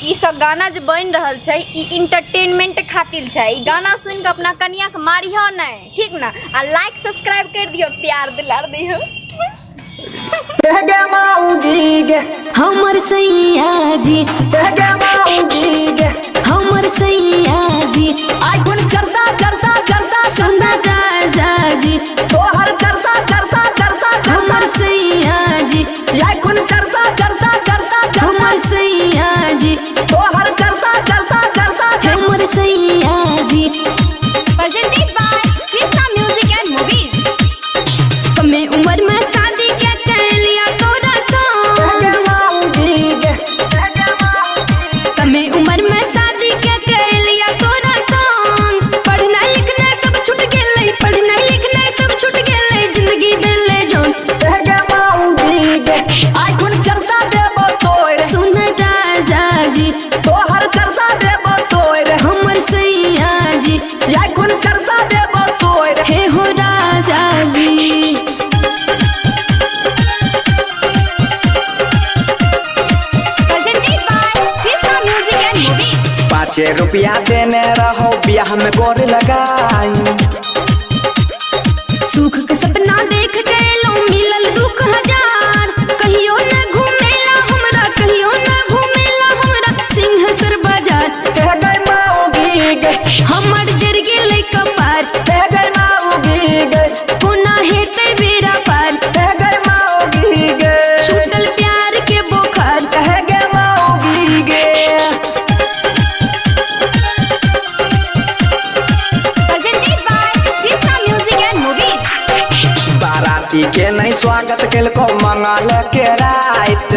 ई सब गाना जो बन रहल छै ई इंटरटेनमेंट खातिर छै। ई गाना सुन के अपना कनिया के मारियो नहीं, ठीक ना? आ लाइक सब्सक्राइब कर दियो, प्यार दुलार दियो। हमर सैया जी, हमर सैया जी, आइकुन चरसा चरसा चरसा सुंदर राजा जी, तोहर चरसा चरसा चरसा हमर सैया जी, आइकुन चरसा चरसा चरसा हमर सैया जी, तोहर चरसा चरसा चरसा हमर सैया जी। Presented by Krishna Music and Movies। कमे उम्र में शादी के लिया तोरा संग, कमे उम्र में शादी के लिया तोरा संग। पढ़ना लिखना सब छूट गेलै, पढ़ना लिखना सब छूट गेलै, जिंदगी भेलै जोन। आइकुन चरसा देबो तोर सुन राजा जी, तोहर चरसा देबो तोर हमर सैया जी, आइकुन चरसा देबो तोर हे हो राजा जी। Presented by Krishna Music and Movies। 5 रुपया देने रहो बियाह में गोर लगाई। सुख के सपना देख गएलो मिलल दुख हजार। कहियो न घूमेला हमरा, कहियो न घूमेला हमरा सिंहेश्वर बाजार। कह गई माऊगी गई, हमर जर गेलै कपार, कह गई माऊगी गई, कोना हेतै बेरा पार। कह गई माऊगी गई, छूटल प्यार के बोखार, कह गई माऊगी गई। Presented by Krishna Music and Movies। बाराती के नहीं स्वागत केलको मंगल के रात।